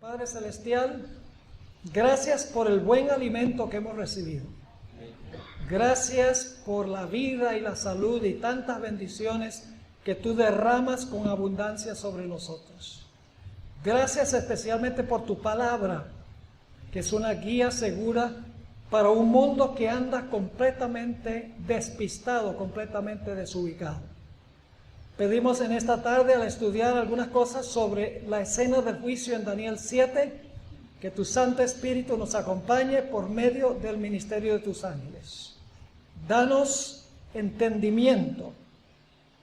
Padre Celestial, gracias por el buen alimento que hemos recibido. Gracias por la vida y la salud y tantas bendiciones que tú derramas con abundancia sobre nosotros. Gracias especialmente por tu palabra, que es una guía segura para un mundo que anda completamente despistado, completamente desubicado. Pedimos en esta tarde, al estudiar algunas cosas sobre la escena del juicio en Daniel 7, que tu Santo Espíritu nos acompañe por medio del ministerio de tus ángeles. Danos entendimiento,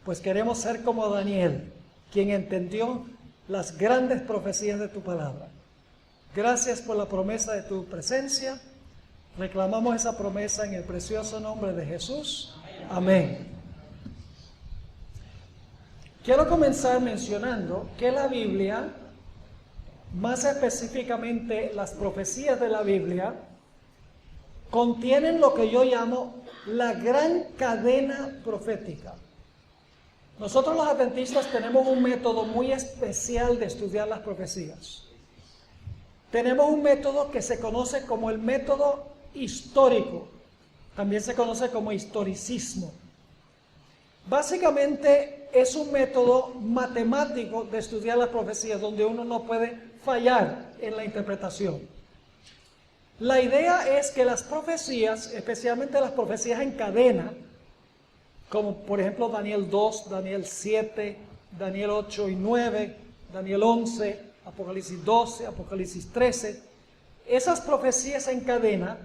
pues queremos ser como Daniel, quien entendió las grandes profecías de tu palabra. Gracias por la promesa de tu presencia. Reclamamos esa promesa en el precioso nombre de Jesús. Amén. Quiero comenzar mencionando que la Biblia, más específicamente las profecías de la Biblia, contienen lo que yo llamo la gran cadena profética. Nosotros los adventistas tenemos un método muy especial de estudiar las profecías. Tenemos un método que se conoce como el método histórico, también se conoce como historicismo. Básicamente es un método matemático de estudiar las profecías donde uno no puede fallar en la interpretación. La idea es que las profecías, especialmente las profecías en cadena, como por ejemplo Daniel 2, Daniel 7, Daniel 8 y 9, Daniel 11, Apocalipsis 12, Apocalipsis 13, esas profecías en cadena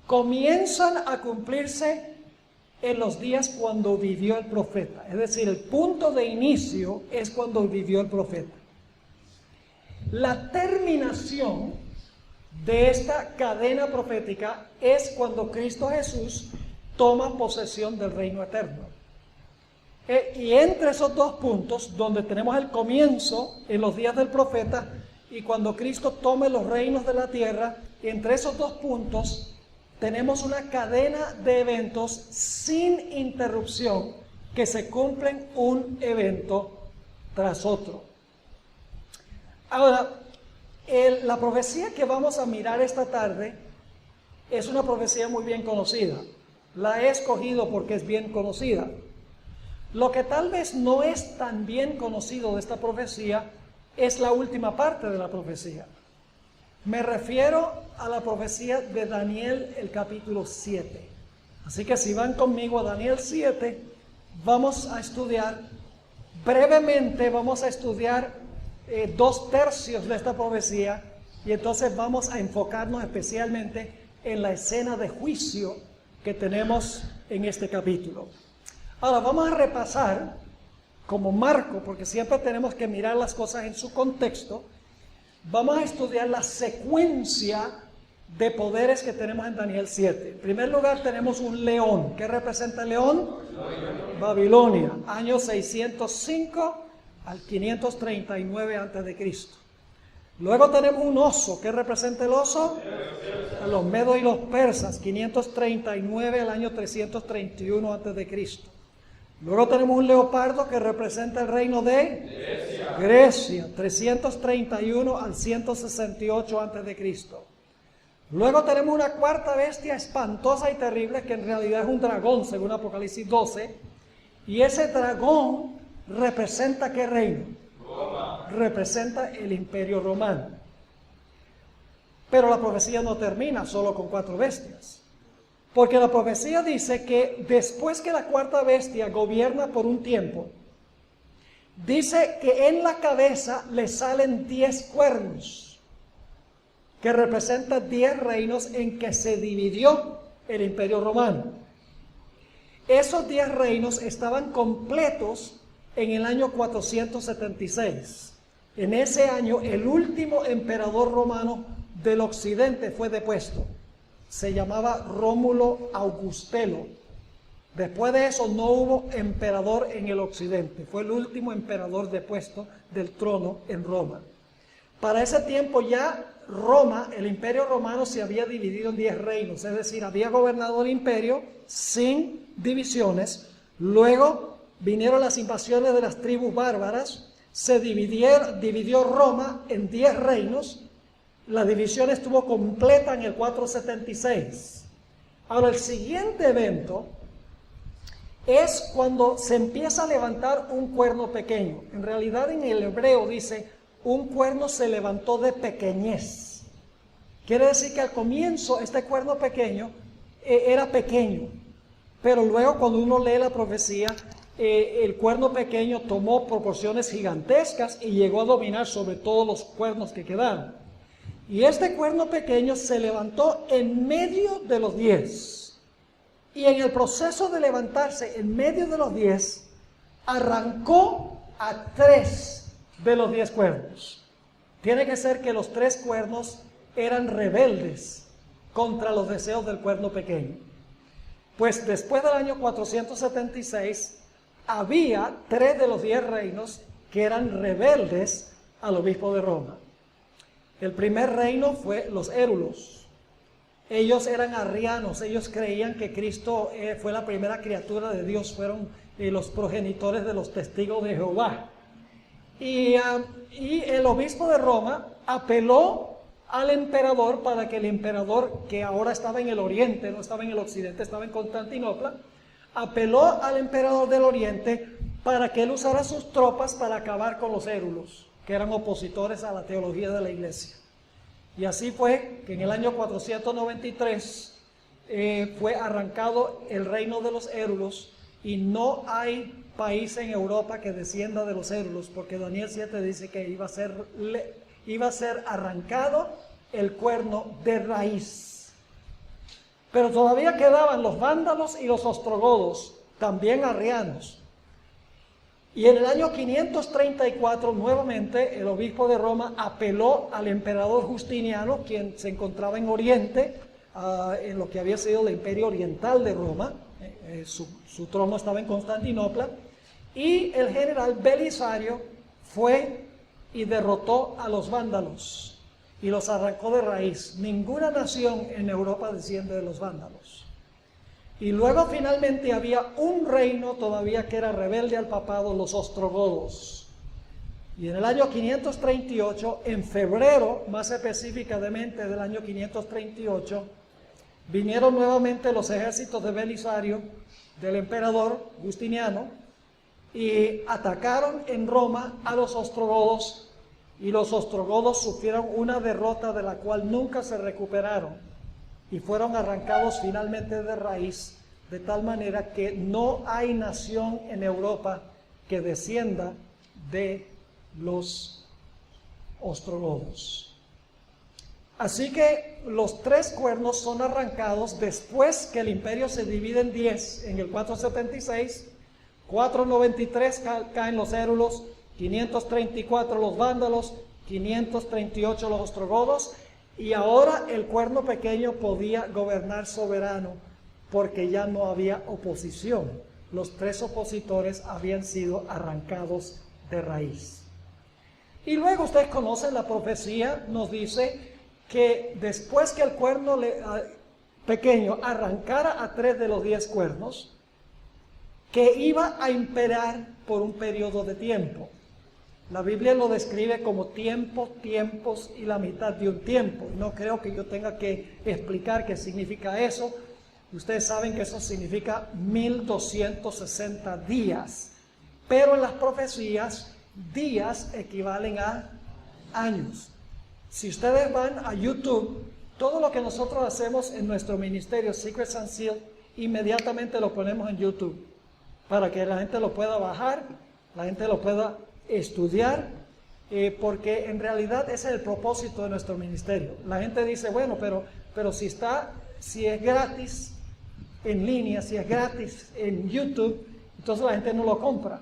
comienzan a cumplirse en los días cuando vivió el profeta. Es decir, el punto de inicio es cuando vivió el profeta. La terminación de esta cadena profética es cuando Cristo Jesús toma posesión del reino eterno. Y entre esos dos puntos, donde tenemos el comienzo en los días del profeta y cuando Cristo tome los reinos de la tierra, entre esos dos puntos tenemos una cadena de eventos sin interrupción que se cumplen un evento tras otro. Ahora, la profecía que vamos a mirar esta tarde es una profecía muy bien conocida. La he escogido porque es bien conocida. Lo que tal vez no es tan bien conocido de esta profecía es la última parte de la profecía. Me refiero a la profecía de Daniel, el capítulo 7. Así que si van conmigo a Daniel 7, vamos a estudiar, brevemente vamos a estudiar 2/3 de esta profecía y entonces vamos a enfocarnos especialmente en la escena de juicio que tenemos en este capítulo. Ahora vamos a repasar como marco, porque siempre tenemos que mirar las cosas en su contexto. Vamos a estudiar la secuencia de poderes que tenemos en Daniel 7. En primer lugar tenemos un león. ¿Qué representa el león? Babilonia, año 605 al 539 a.C. Luego tenemos un oso. ¿Qué representa el oso? A los medos y los persas, 539 al año 331 a.C. Luego tenemos un leopardo que representa el reino de Grecia, 331 al 168 a.C. Luego tenemos una cuarta bestia espantosa y terrible que en realidad es un dragón, según Apocalipsis 12. Y ese dragón representa ¿qué reino? Roma. Representa el Imperio Romano. Pero la profecía no termina solo con 4 bestias. Porque la profecía dice que después que la cuarta bestia gobierna por un tiempo, dice que en la cabeza le salen 10 cuernos, que representan 10 reinos en que se dividió el Imperio Romano. Esos 10 reinos estaban completos en el año 476. En ese año el último emperador romano del occidente fue depuesto. Se llamaba Rómulo Augustelo. Después de eso no hubo emperador en el occidente. Fue el último emperador depuesto del trono en Roma. Para ese tiempo ya Roma, el Imperio Romano, se había dividido en 10 reinos. Es decir, había gobernado el imperio sin divisiones. Luego vinieron las invasiones de las tribus bárbaras. se dividió Roma en 10 reinos. La división estuvo completa en el 476. Ahora, el siguiente evento es cuando se empieza a levantar un cuerno pequeño. En realidad, en el hebreo dice, un cuerno se levantó de pequeñez. Quiere decir que al comienzo este cuerno pequeño era pequeño, pero luego cuando uno lee la profecía, el cuerno pequeño tomó proporciones gigantescas y llegó a dominar sobre todos los cuernos que quedaron. Y este cuerno pequeño se levantó en medio de los 10. Y en el proceso de levantarse en medio de los 10, arrancó a 3 de los 10 cuernos. Tiene que ser que los 3 cuernos eran rebeldes contra los deseos del cuerno pequeño. Pues después del año 476, había 3 de los 10 reinos que eran rebeldes al obispo de Roma. El primer reino fue los érulos. Ellos eran arrianos, ellos creían que Cristo fue la primera criatura de Dios, fueron los progenitores de los testigos de Jehová. Y el obispo de Roma apeló al emperador para que el emperador, que ahora estaba en el oriente, no estaba en el occidente, estaba en Constantinopla, apeló al emperador del oriente para que él usara sus tropas para acabar con los érulos, que eran opositores a la teología de la iglesia. Y así fue que en el año 493 fue arrancado el reino de los érulos, y no hay país en Europa que descienda de los érulos, porque Daniel 7 dice que iba a ser arrancado el cuerno de raíz. Pero todavía quedaban los vándalos y los ostrogodos, también arrianos. Y en el año 534, nuevamente, el obispo de Roma apeló al emperador Justiniano, quien se encontraba en Oriente, en lo que había sido el imperio oriental de Roma. Su trono estaba en Constantinopla. Y el general Belisario fue y derrotó a los vándalos y los arrancó de raíz. Ninguna nación en Europa desciende de los vándalos. Y luego finalmente había un reino todavía que era rebelde al papado, los ostrogodos. Y en el año 538, en febrero, más específicamente del año 538, vinieron nuevamente los ejércitos de Belisario, del emperador Justiniano, y atacaron en Roma a los ostrogodos, y los ostrogodos sufrieron una derrota de la cual nunca se recuperaron, y fueron arrancados finalmente de raíz, de tal manera que no hay nación en Europa que descienda de los ostrogodos. Así que los 3 cuernos son arrancados después que el imperio se divide en 10, en el 476, 493 caen los érulos, 534 los vándalos, 538 los ostrogodos, y ahora el cuerno pequeño podía gobernar soberano porque ya no había oposición. Los 3 opositores habían sido arrancados de raíz. Y luego ustedes conocen la profecía, nos dice que después que el cuerno pequeño arrancara a 3 de los 10 cuernos, que iba a imperar por un periodo de tiempo. La Biblia lo describe como tiempo, tiempos y la mitad de un tiempo. No creo que yo tenga que explicar qué significa eso. Ustedes saben que eso significa 1260 días. Pero en las profecías, días equivalen a años. Si ustedes van a YouTube, todo lo que nosotros hacemos en nuestro ministerio Secrets and Seal, inmediatamente lo ponemos en YouTube, para que la gente lo pueda bajar, la gente lo pueda estudiar, porque en realidad ese es el propósito de nuestro ministerio. La gente dice, bueno, pero si es gratis en línea, si es gratis en YouTube, entonces la gente no lo compra.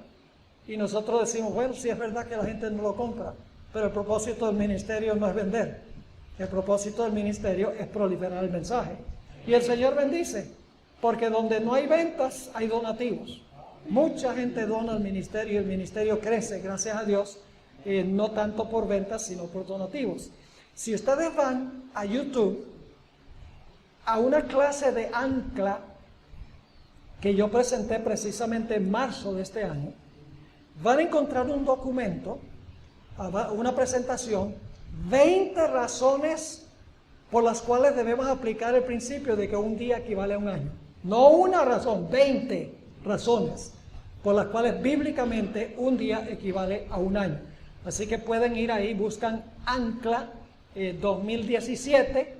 Y nosotros decimos, bueno, sí es verdad que la gente no lo compra, pero el propósito del ministerio no es vender. El propósito del ministerio es proliferar el mensaje. Y el Señor bendice, porque donde no hay ventas, hay donativos. Mucha gente dona al ministerio y el ministerio crece, gracias a Dios, no tanto por ventas, sino por donativos. Si ustedes van a YouTube, a una clase de ancla que yo presenté precisamente en marzo de este año, van a encontrar un documento, una presentación, 20 razones por las cuales debemos aplicar el principio de que un día equivale a un año. No una razón, 20 razones por las cuales bíblicamente un día equivale a un año. Así que pueden ir ahí, buscan Ancla 2017,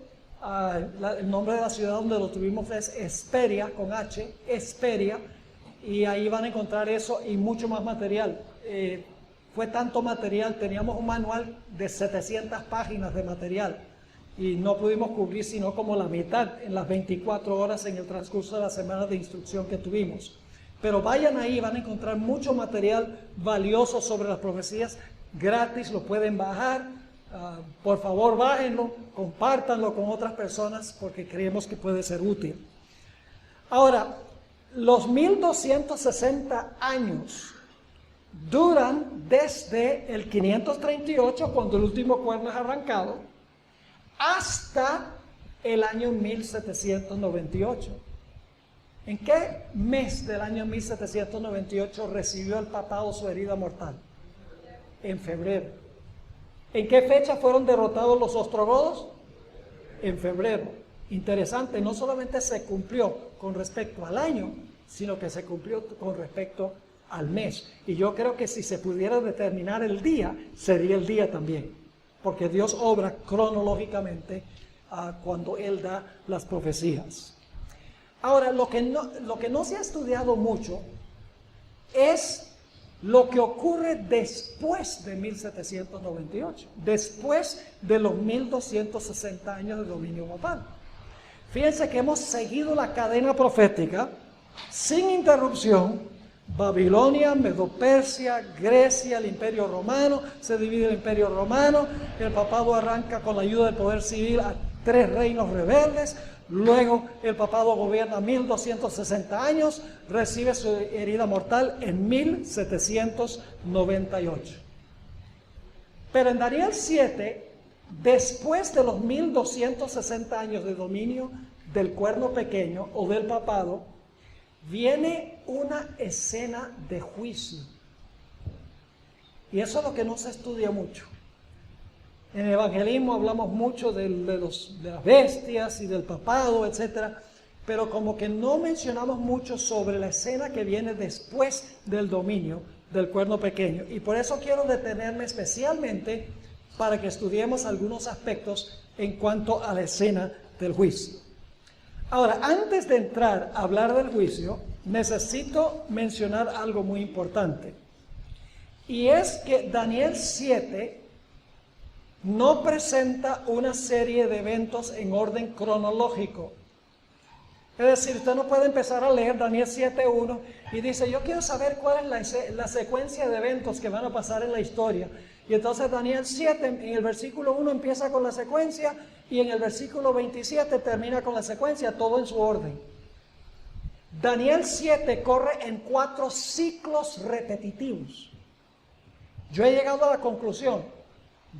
el nombre de la ciudad donde lo tuvimos es Hesperia, con H, Hesperia, y ahí van a encontrar eso y mucho más material. Fue tanto material, teníamos un manual de 700 páginas de material y no pudimos cubrir sino como la mitad en las 24 horas en el transcurso de la semana de instrucción que tuvimos. Pero vayan ahí, van a encontrar mucho material valioso sobre las profecías, gratis, lo pueden bajar. Por favor, bájenlo, compártanlo con otras personas porque creemos que puede ser útil. Ahora, los 1260 años duran desde el 538, cuando el último cuerno es arrancado, hasta el año 1798. ¿En qué mes del año 1798 recibió el papado su herida mortal? En febrero. ¿En qué fecha fueron derrotados los ostrogodos? En febrero. Interesante, no solamente se cumplió con respecto al año, sino que se cumplió con respecto al mes. Y yo creo que si se pudiera determinar el día, sería el día también, porque Dios obra cronológicamente cuando Él da las profecías. Ahora, lo que no se ha estudiado mucho es lo que ocurre después de 1798, después de los 1260 años de dominio papal. Fíjense que hemos seguido la cadena profética sin interrupción. Babilonia, Medo-Persia, Grecia, el Imperio Romano, se divide el Imperio Romano, el papado arranca con la ayuda del poder civil a 3 reinos rebeldes, luego el papado gobierna 1260 años, recibe su herida mortal en 1798. Pero en Daniel 7, después de los 1260 años de dominio del cuerno pequeño o del papado, viene una escena de juicio. Y eso es lo que no se estudia mucho. En el evangelismo hablamos mucho de las bestias y del papado, etc. Pero como que no mencionamos mucho sobre la escena que viene después del dominio del cuerno pequeño. Y por eso quiero detenerme especialmente para que estudiemos algunos aspectos en cuanto a la escena del juicio. Ahora, antes de entrar a hablar del juicio, necesito mencionar algo muy importante. Y es que Daniel 7 no presenta una serie de eventos en orden cronológico. Es decir, usted no puede empezar a leer Daniel 7.1 y dice, yo quiero saber cuál es la secuencia de eventos que van a pasar en la historia. Y entonces Daniel 7 en el versículo 1 empieza con la secuencia y en el versículo 27 termina con la secuencia, todo en su orden. Daniel 7 corre en 4 ciclos repetitivos. Yo he llegado a la conclusión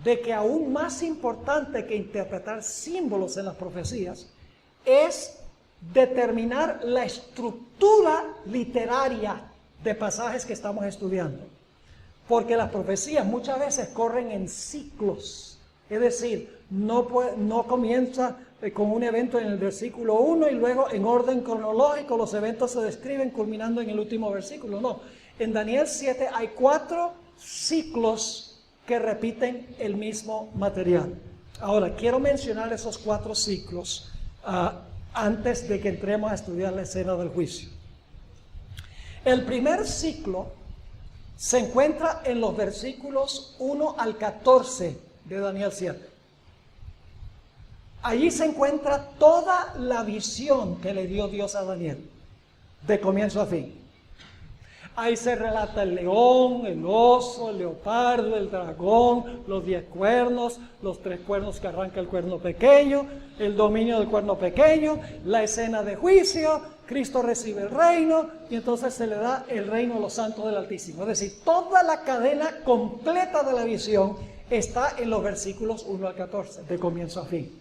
de que aún más importante que interpretar símbolos en las profecías es determinar la estructura literaria de pasajes que estamos estudiando. Porque las profecías muchas veces corren en ciclos. Es decir, no comienza con un evento en el versículo 1 y luego en orden cronológico los eventos se describen culminando en el último versículo. No, en Daniel 7 hay 4 ciclos que repiten el mismo material. Ahora, quiero mencionar esos 4 ciclos antes de que entremos a estudiar la escena del juicio. El primer ciclo se encuentra en los versículos 1 al 14 de Daniel 7. Allí se encuentra toda la visión que le dio Dios a Daniel, de comienzo a fin. Ahí se relata el león, el oso, el leopardo, el dragón, los 10 cuernos, los 3 cuernos que arranca el cuerno pequeño, el dominio del cuerno pequeño, la escena de juicio, Cristo recibe el reino y entonces se le da el reino a los santos del Altísimo. Es decir, toda la cadena completa de la visión está en los versículos 1 al 14, de comienzo a fin.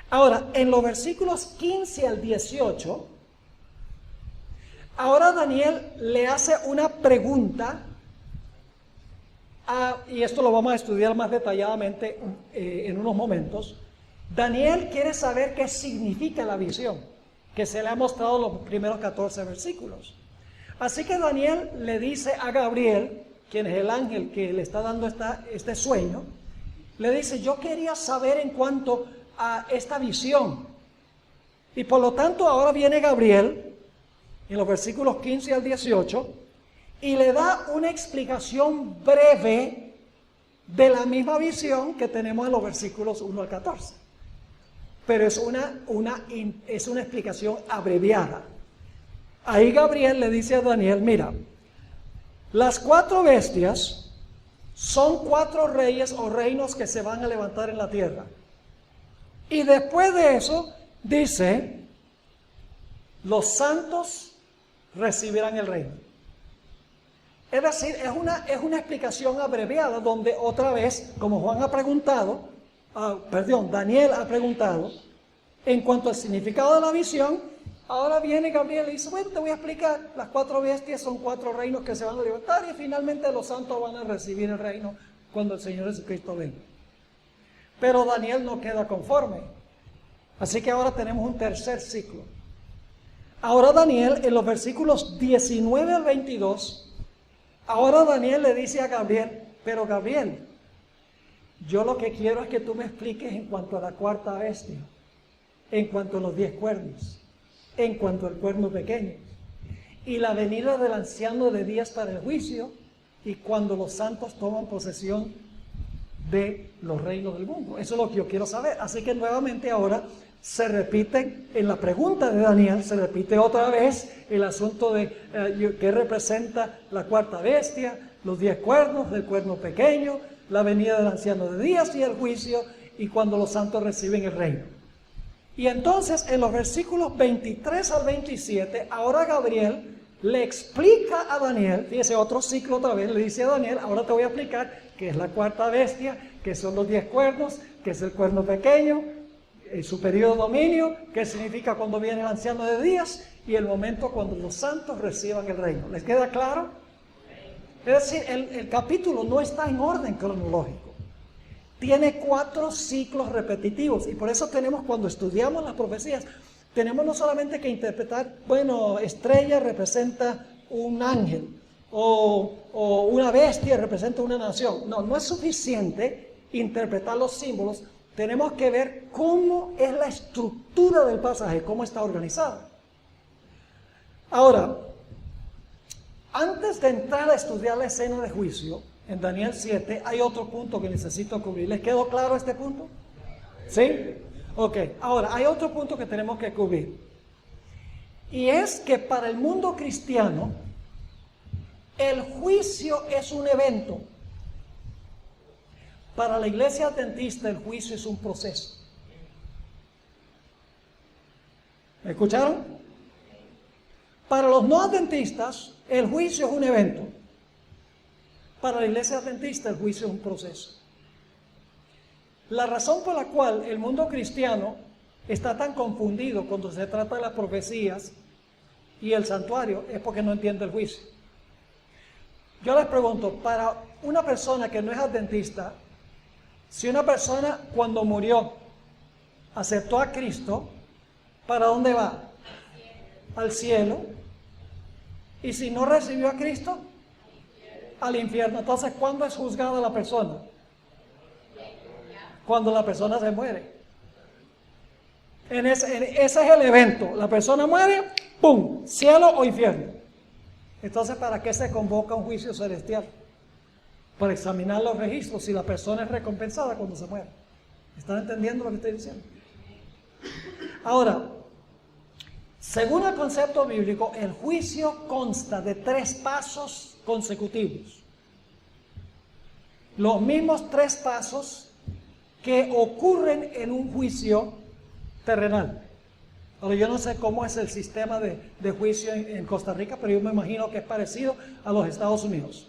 Ahora, en los versículos 15 al 18, Ahora Daniel le hace una pregunta, y esto lo vamos a estudiar más detalladamente en unos momentos. Daniel quiere saber qué significa la visión, que se le ha mostrado los primeros 14 versículos. Así que Daniel le dice a Gabriel, quien es el ángel que le está dando este sueño, le dice: yo quería saber en cuanto a esta visión. Y por lo tanto ahora viene Gabriel, en los versículos 15 al 18, y le da una explicación breve de la misma visión que tenemos en los versículos 1 al 14. Pero es una explicación abreviada. Ahí Gabriel le dice a Daniel: mira, las 4 bestias son 4 reyes o reinos que se van a levantar en la tierra. Y después de eso dice: los santos recibirán el reino. Es decir, es una explicación abreviada donde otra vez, como Daniel ha preguntado en cuanto al significado de la visión. Ahora viene Gabriel y dice: bueno, te voy a explicar, las 4 bestias son 4 reinos que se van a levantar y finalmente los santos van a recibir el reino cuando el Señor Jesucristo venga. Pero Daniel no queda conforme, así que ahora tenemos un tercer ciclo. Ahora Daniel, en los versículos 19 al 22, ahora Daniel le dice a Gabriel: pero Gabriel, yo lo que quiero es que tú me expliques en cuanto a la 4ª bestia, en cuanto a los 10 cuernos, en cuanto al cuerno pequeño, y la venida del anciano de días para el juicio, y cuando los santos toman posesión de los reinos del mundo. Eso es lo que yo quiero saber. Así que nuevamente ahora se repite en la pregunta de Daniel, se repite otra vez el asunto de qué representa la 4ª bestia, los 10 cuernos, el cuerno pequeño, la venida del anciano de días y el juicio, y cuando los santos reciben el reino. Y entonces en los versículos 23 al 27, ahora Gabriel le explica a Daniel, fíjese, otro ciclo otra vez, le dice a Daniel: ahora te voy a explicar qué es la 4ª bestia, qué son los 10 cuernos, qué es el cuerno pequeño, su periodo de dominio, qué significa cuando viene el anciano de días y el momento cuando los santos reciban el reino. ¿Les queda claro? Es decir, el capítulo no está en orden cronológico. Tiene 4 ciclos repetitivos, y por eso tenemos, cuando estudiamos las profecías, tenemos no solamente que interpretar, bueno, estrella representa un ángel, o una bestia representa una nación. No es suficiente interpretar los símbolos, tenemos que ver cómo es la estructura del pasaje, cómo está organizada. Ahora, antes de entrar a estudiar la escena de juicio, en Daniel 7 hay otro punto que necesito cubrir. ¿Les quedó claro este punto? ¿Sí? Ok, ahora hay otro punto que tenemos que cubrir. Y es que para el mundo cristiano, el juicio es un evento. Para la iglesia adventista, el juicio es un proceso. ¿Me escucharon? Para los no adventistas, el juicio es un evento. Para la iglesia adventista, el juicio es un proceso. La razón por la cual el mundo cristiano está tan confundido cuando se trata de las profecías y el santuario es porque no entiende el juicio. Yo les pregunto, para una persona que no es adventista, si una persona cuando murió aceptó a Cristo, ¿para dónde va? Al cielo. Y si no recibió a Cristo, al infierno. Entonces, ¿cuándo es juzgada la persona? Cuando la persona se muere. Ese es el evento. La persona muere, ¡pum!, cielo o infierno. Entonces, ¿para qué se convoca un juicio celestial? Para examinar los registros si la persona es recompensada cuando se muere. ¿Están entendiendo lo que estoy diciendo? Ahora, según el concepto bíblico, el juicio consta de 3 pasos consecutivos. Los mismos 3 pasos que ocurren en un juicio terrenal. Ahora, yo no sé cómo es el sistema de juicio en Costa Rica, pero yo me imagino que es parecido a los Estados Unidos.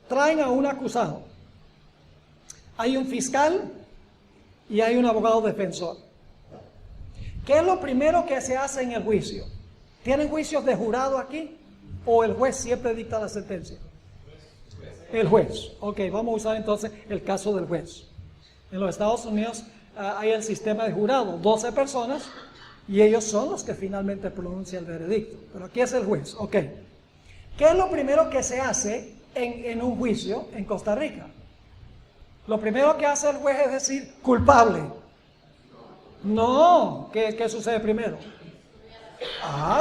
Traen a un acusado. Hay un fiscal y hay un abogado defensor. ¿Qué es lo primero que se hace en el juicio? ¿Tienen juicios de jurado aquí? ¿O el juez siempre dicta la sentencia? El juez. Ok, vamos a usar entonces el caso del juez. En los Estados Unidos hay el sistema de jurado, 12 personas, y ellos son los que finalmente pronuncian el veredicto. Pero aquí es el juez. Ok. ¿Qué es lo primero que se hace en un juicio en Costa Rica? Lo primero que hace el juez es decir culpable. No, ¿qué sucede primero?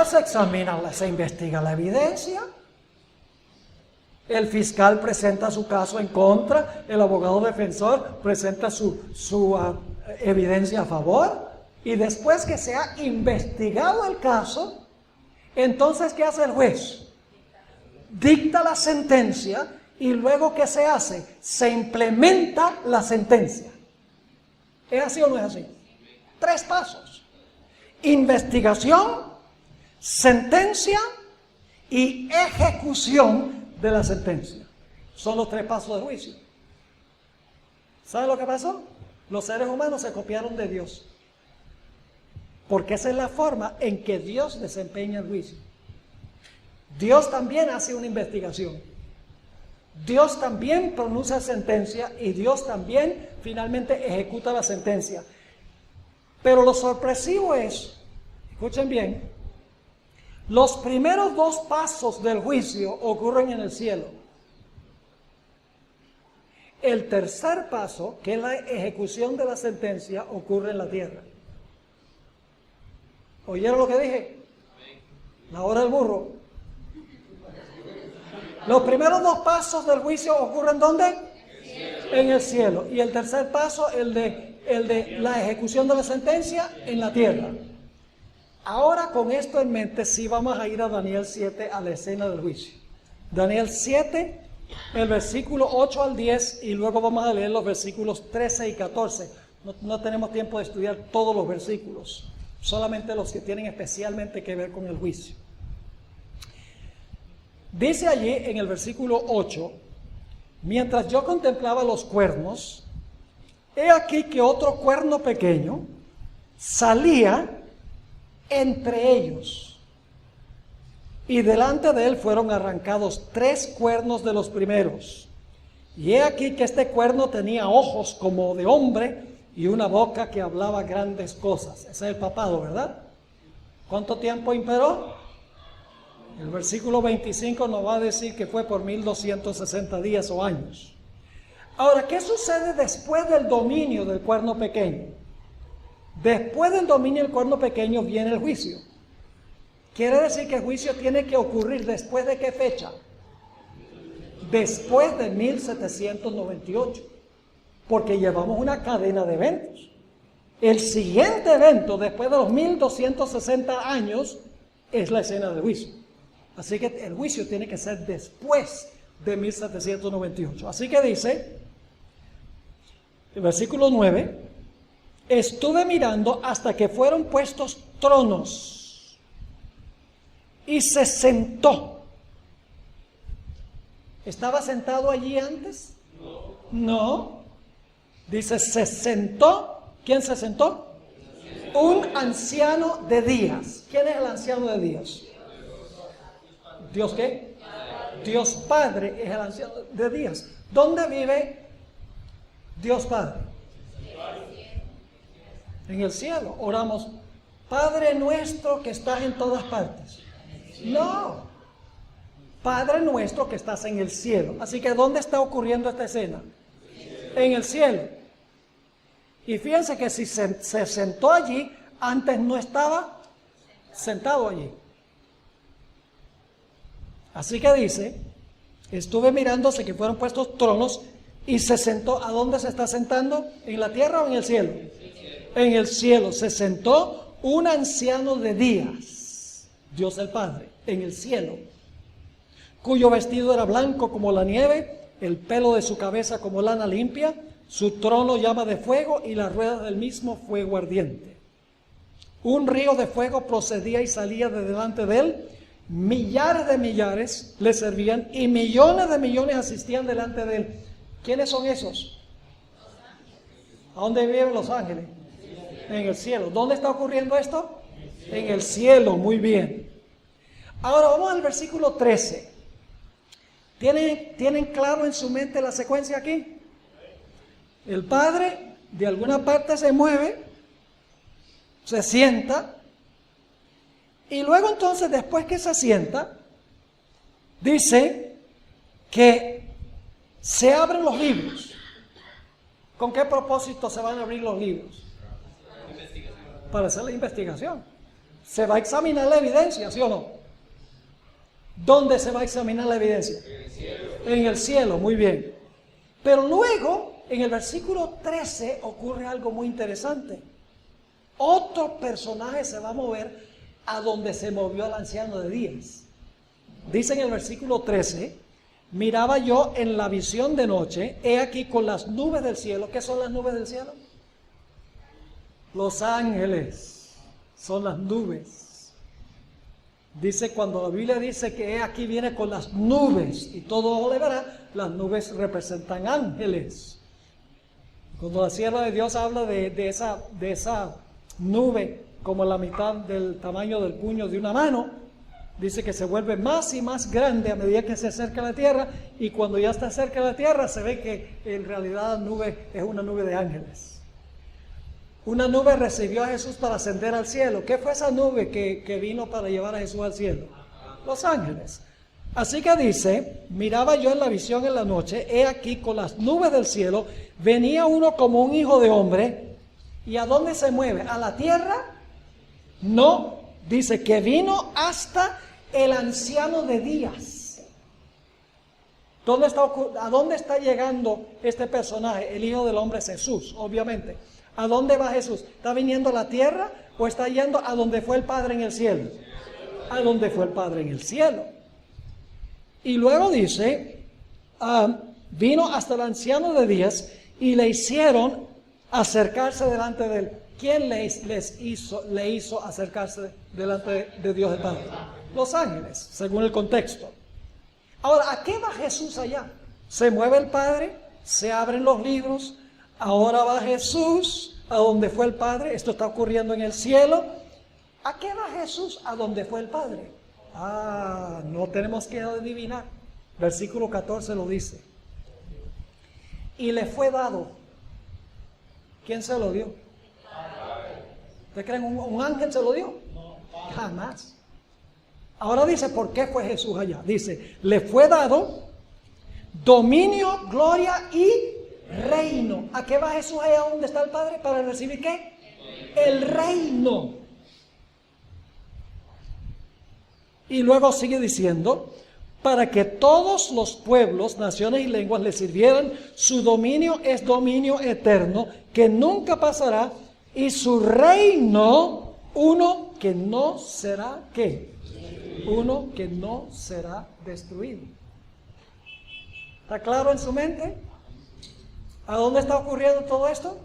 Se examina, se investiga la evidencia. El fiscal presenta su caso en contra, el abogado defensor presenta su evidencia a favor, y después que se ha investigado el caso, entonces ¿qué hace el juez? Dicta la sentencia, y luego ¿qué se hace? Se implementa la sentencia. ¿Es así o no es así? 3 pasos: investigación, sentencia y ejecución de la sentencia. Son los 3 pasos del juicio. ¿Sabe lo que pasó? Los seres humanos se copiaron de Dios, porque esa es la forma en que Dios desempeña el juicio. Dios también hace una investigación, Dios también pronuncia sentencia, y Dios también finalmente ejecuta la sentencia. Pero lo sorpresivo es, escuchen bien, los primeros 2 pasos del juicio ocurren en el cielo. El tercer paso, que es la ejecución de la sentencia, ocurre en la tierra. ¿Oyeron lo que dije? La hora del burro. Los primeros 2 pasos del juicio ocurren ¿dónde? En el cielo. Y el tercer paso, el de la ejecución de la sentencia, en la tierra. Ahora, con esto en mente, sí vamos a ir a Daniel 7, a la escena del juicio. Daniel 7, el versículo 8 al 10, y luego vamos a leer los versículos 13 y 14. No tenemos tiempo de estudiar todos los versículos, solamente los que tienen especialmente que ver con el juicio. Dice allí en el versículo 8: mientras yo contemplaba los cuernos, he aquí que otro cuerno pequeño salía entre ellos, y delante de él fueron arrancados 3 cuernos de los primeros. Y he aquí que este cuerno tenía ojos como de hombre y una boca que hablaba grandes cosas. Ese es el papado, ¿verdad? ¿Cuánto tiempo imperó? El versículo 25 nos va a decir que fue por 1260 días o años. Ahora, ¿qué sucede después del dominio del cuerno pequeño? Después del dominio del cuerno pequeño viene el juicio. Quiere decir que el juicio tiene que ocurrir ¿después de qué fecha? Después de 1798. Porque llevamos una cadena de eventos. El siguiente evento, después de los 1260 años, es la escena del juicio. Así que el juicio tiene que ser después de 1798. Así que dice, el versículo 9: estuve mirando hasta que fueron puestos tronos, y se sentó. ¿Estaba sentado allí antes? No. Dice, se sentó. ¿Quién se sentó? Un anciano de días. ¿Quién es el anciano de días? ¿Dios qué? Dios Padre es el anciano de días. ¿Dónde vive Dios Padre? En el cielo. Oramos, Padre nuestro que estás en todas partes. No. Padre nuestro que estás en el cielo. Así que ¿dónde está ocurriendo esta escena? En el cielo. Y fíjense que si se sentó allí, antes no estaba sentado allí. Así que dice, estuve mirándose que fueron puestos tronos, y se sentó. ¿A dónde se está sentando? ¿En la tierra o en el cielo? En el cielo. Se sentó un anciano de días, Dios el Padre, en el cielo, cuyo vestido era blanco como la nieve, el pelo de su cabeza como lana limpia, su trono llama de fuego y las ruedas del mismo fuego ardiente. Un río de fuego procedía y salía de delante de él. Millares de millares le servían y millones de millones asistían delante de él. ¿Quiénes son esos? ¿A dónde viven los ángeles? En el cielo. ¿Dónde está ocurriendo esto? En el cielo, muy bien. Ahora vamos al versículo 13. ¿Tienen claro en su mente la secuencia aquí? El Padre de alguna parte se mueve, se sienta, y luego entonces, después que se sienta, dice que se abren los libros. ¿Con qué propósito se van a abrir los libros? Para hacer la investigación. Se va a examinar la evidencia, ¿sí o no? ¿Dónde se va a examinar la evidencia? En el cielo, muy bien. Pero luego, en el versículo 13, ocurre algo muy interesante. Otro personaje se va a mover a donde se movió el anciano de días. Dice en el versículo 13, miraba yo en la visión de noche, he aquí con las nubes del cielo. ¿Qué son las nubes del cielo? Los ángeles son las nubes. Dice, cuando la Biblia dice que he aquí viene con las nubes y todo ojo le verá, las nubes representan ángeles. Cuando la sierva de Dios habla de esa nube como la mitad del tamaño del puño de una mano, dice que se vuelve más y más grande a medida que se acerca a la tierra, y cuando ya está cerca de la tierra se ve que en realidad la nube es una nube de ángeles. Una nube recibió a Jesús para ascender al cielo. ¿Qué fue esa nube que vino para llevar a Jesús al cielo? Los ángeles. Así que dice, miraba yo en la visión en la noche, he aquí con las nubes del cielo, venía uno como un hijo de hombre. ¿Y a dónde se mueve? ¿A la tierra? No, dice que vino hasta el anciano de días. ¿A dónde está llegando este personaje? El Hijo del Hombre es Jesús, obviamente. ¿A dónde va Jesús? ¿Está viniendo a la tierra o está yendo a donde fue el Padre en el cielo? A donde fue el Padre en el cielo. Y luego dice, vino hasta el anciano de días y le hicieron acercarse delante de él. ¿Quién le hizo acercarse delante de Dios el Padre? Los ángeles, según el contexto. Ahora, ¿a qué va Jesús allá? Se mueve el Padre, se abren los libros, ahora va Jesús a donde fue el Padre. Esto está ocurriendo en el cielo. ¿A qué va Jesús? A donde fue el Padre. No tenemos que adivinar. Versículo 14 lo dice. Y le fue dado. ¿Quién se lo dio? ¿Ustedes creen un ángel se lo dio? Jamás. Ahora dice, ¿por qué fue Jesús allá? Dice, le fue dado dominio, gloria y reino. ¿A qué va Jesús allá donde está el Padre? ¿Para recibir qué? El reino. Y luego sigue diciendo, para que todos los pueblos, naciones y lenguas le sirvieran. Su dominio es dominio eterno, que nunca pasará, y su reino, uno que no será, ¿qué? Uno que no será destruido. ¿Está claro en su mente? ¿A dónde está ocurriendo todo esto?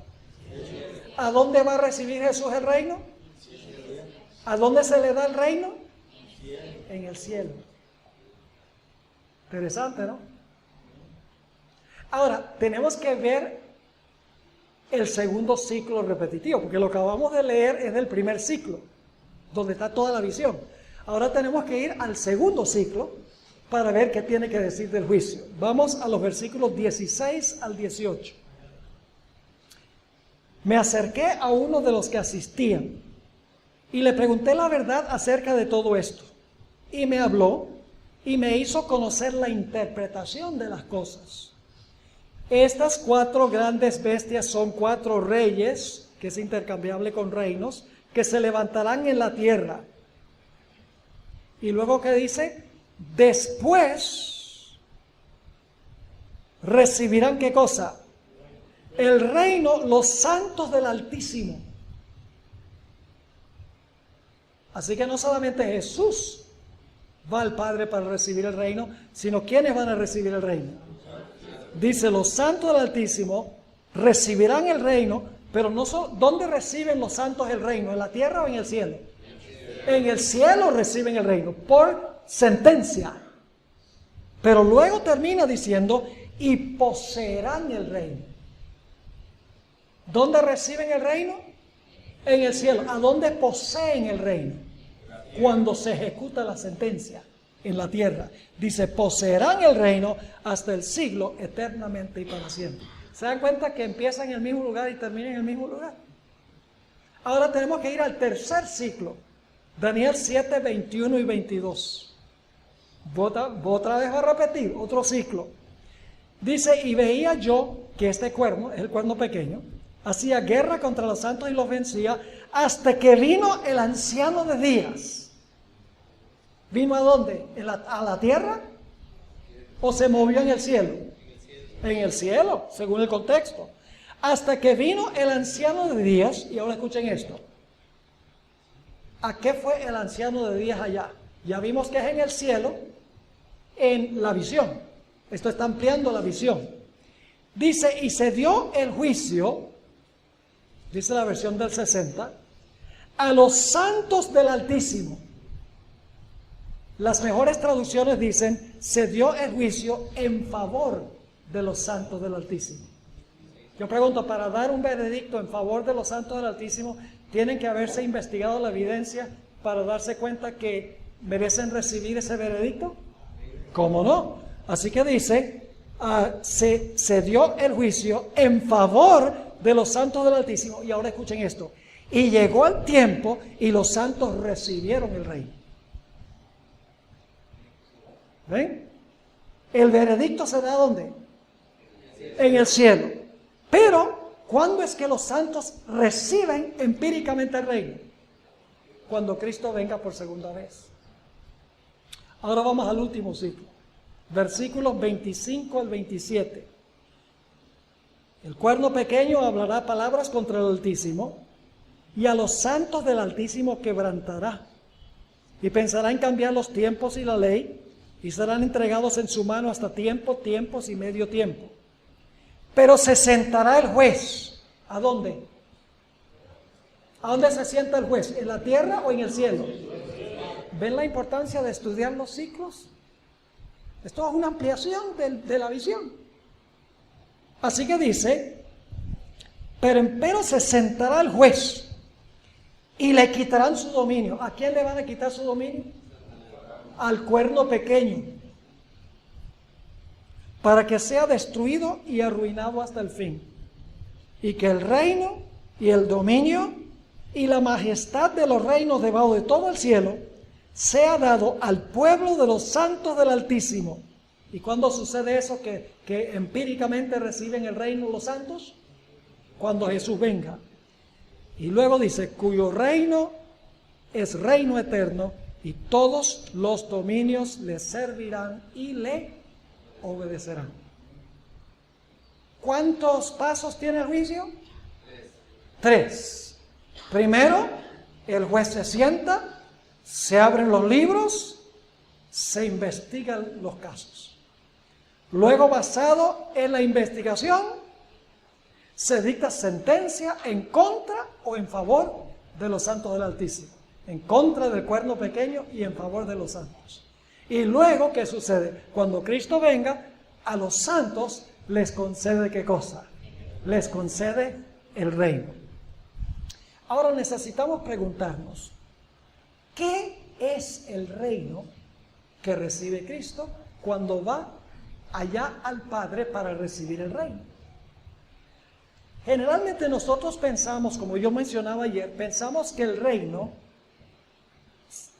¿A dónde va a recibir Jesús el reino? ¿A dónde se le da el reino? En el cielo. Interesante, ¿no? Ahora, tenemos que ver el segundo ciclo repetitivo, porque lo que acabamos de leer es del primer ciclo, donde está toda la visión. Ahora tenemos que ir al segundo ciclo para ver qué tiene que decir del juicio. Vamos a los versículos 16 al 18. Me acerqué a uno de los que asistían y le pregunté la verdad acerca de todo esto. Y me habló y me hizo conocer la interpretación de las cosas. Estas 4 grandes bestias son 4 reyes, que es intercambiable con reinos, que se levantarán en la tierra. Y luego, ¿qué dice? Después recibirán, ¿qué cosa? El reino, los santos del Altísimo. Así que no solamente Jesús va al Padre para recibir el reino, sino ¿quiénes van a recibir el reino? Dice, los santos del Altísimo recibirán el reino, pero no son, ¿dónde reciben los santos el reino? ¿En la tierra o en el cielo? En el cielo reciben el reino, por sentencia. Pero luego termina diciendo, y poseerán el reino. ¿Dónde reciben el reino? En el cielo. ¿A dónde poseen el reino? cuando se ejecuta la sentencia en la tierra. Dice, poseerán el reino hasta el siglo, eternamente y para siempre. ¿Se dan cuenta que empieza en el mismo lugar y termina en el mismo lugar? Ahora tenemos que ir al tercer ciclo. Daniel 7, 21 y 22. Otra vez a repetir, otro ciclo. Dice, y veía yo que este cuerno, es el cuerno pequeño, hacía guerra contra los santos y los vencía, hasta que vino el anciano de días. ¿Vino a dónde? ¿A la tierra? ¿O se movió en el cielo? En el cielo, según el contexto. Hasta que vino el anciano de días, y ahora escuchen esto. ¿A qué fue el anciano de días allá? Ya vimos que es en el cielo, en la visión. Esto está ampliando la visión. Dice, y se dio el juicio, dice la versión del 60, a los santos del Altísimo. Las mejores traducciones dicen, se dio el juicio en favor de los santos del Altísimo. Yo pregunto, para dar un veredicto en favor de los santos del Altísimo, ¿tienen que haberse investigado la evidencia para darse cuenta que merecen recibir ese veredicto? ¿Cómo no? Así que dice, se dio el juicio en favor de los santos del Altísimo. Y ahora escuchen esto. Y llegó el tiempo y los santos recibieron el reino. ¿Ven? El veredicto se da ¿dónde? En el cielo. Pero, ¿cuándo es que los santos reciben empíricamente el reino? Cuando Cristo venga por segunda vez. Ahora vamos al último ciclo. Versículos 25 al 27. El cuerno pequeño hablará palabras contra el Altísimo, y a los santos del Altísimo quebrantará, y pensará en cambiar los tiempos y la ley, y serán entregados en su mano hasta tiempos y medio tiempo. Pero se sentará el juez. ¿A dónde? ¿A dónde se sienta el juez? ¿En la tierra o en el cielo? ¿Ven la importancia de estudiar los ciclos? Esto es una ampliación de la visión. Así que dice, pero se sentará el juez y le quitarán su dominio. ¿A quién le van a quitar su dominio? Al cuerno pequeño, para que sea destruido y arruinado hasta el fin, y que el reino y el dominio y la majestad de los reinos debajo de todo el cielo sea dado al pueblo de los santos del Altísimo. ¿Y cuándo sucede eso que empíricamente reciben el reino los santos? Cuando Jesús venga. Y luego dice, cuyo reino es reino eterno, y todos los dominios le servirán y le obedecerán. ¿Cuántos pasos tiene el juicio? 3. Primero, el juez se sienta, se abren los libros, se investigan los casos. Luego, basado en la investigación, se dicta sentencia en contra o en favor de los santos del Altísimo. En contra del cuerno pequeño y en favor de los santos. Y luego, ¿qué sucede? Cuando Cristo venga, a los santos les concede ¿qué cosa? Les concede el reino. Ahora necesitamos preguntarnos, ¿qué es el reino que recibe Cristo cuando va allá al Padre para recibir el reino? Generalmente nosotros pensamos, como yo mencionaba ayer, pensamos que el reino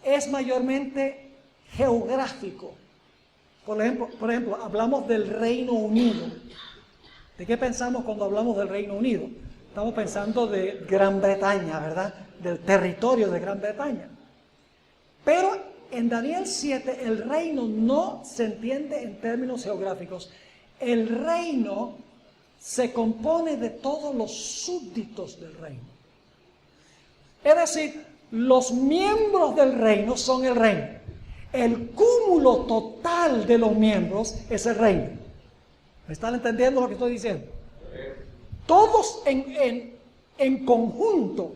es mayormente geográfico. Por ejemplo, hablamos del Reino Unido. ¿De qué pensamos cuando hablamos del Reino Unido? Estamos pensando de Gran Bretaña, ¿verdad? Del territorio de Gran Bretaña. Pero en Daniel 7 el reino no se entiende en términos geográficos. El reino se compone de todos los súbditos del reino. Es decir, los miembros del reino son el reino. El cúmulo total de los miembros es el reino. ¿Me están entendiendo lo que estoy diciendo? Todos en conjunto,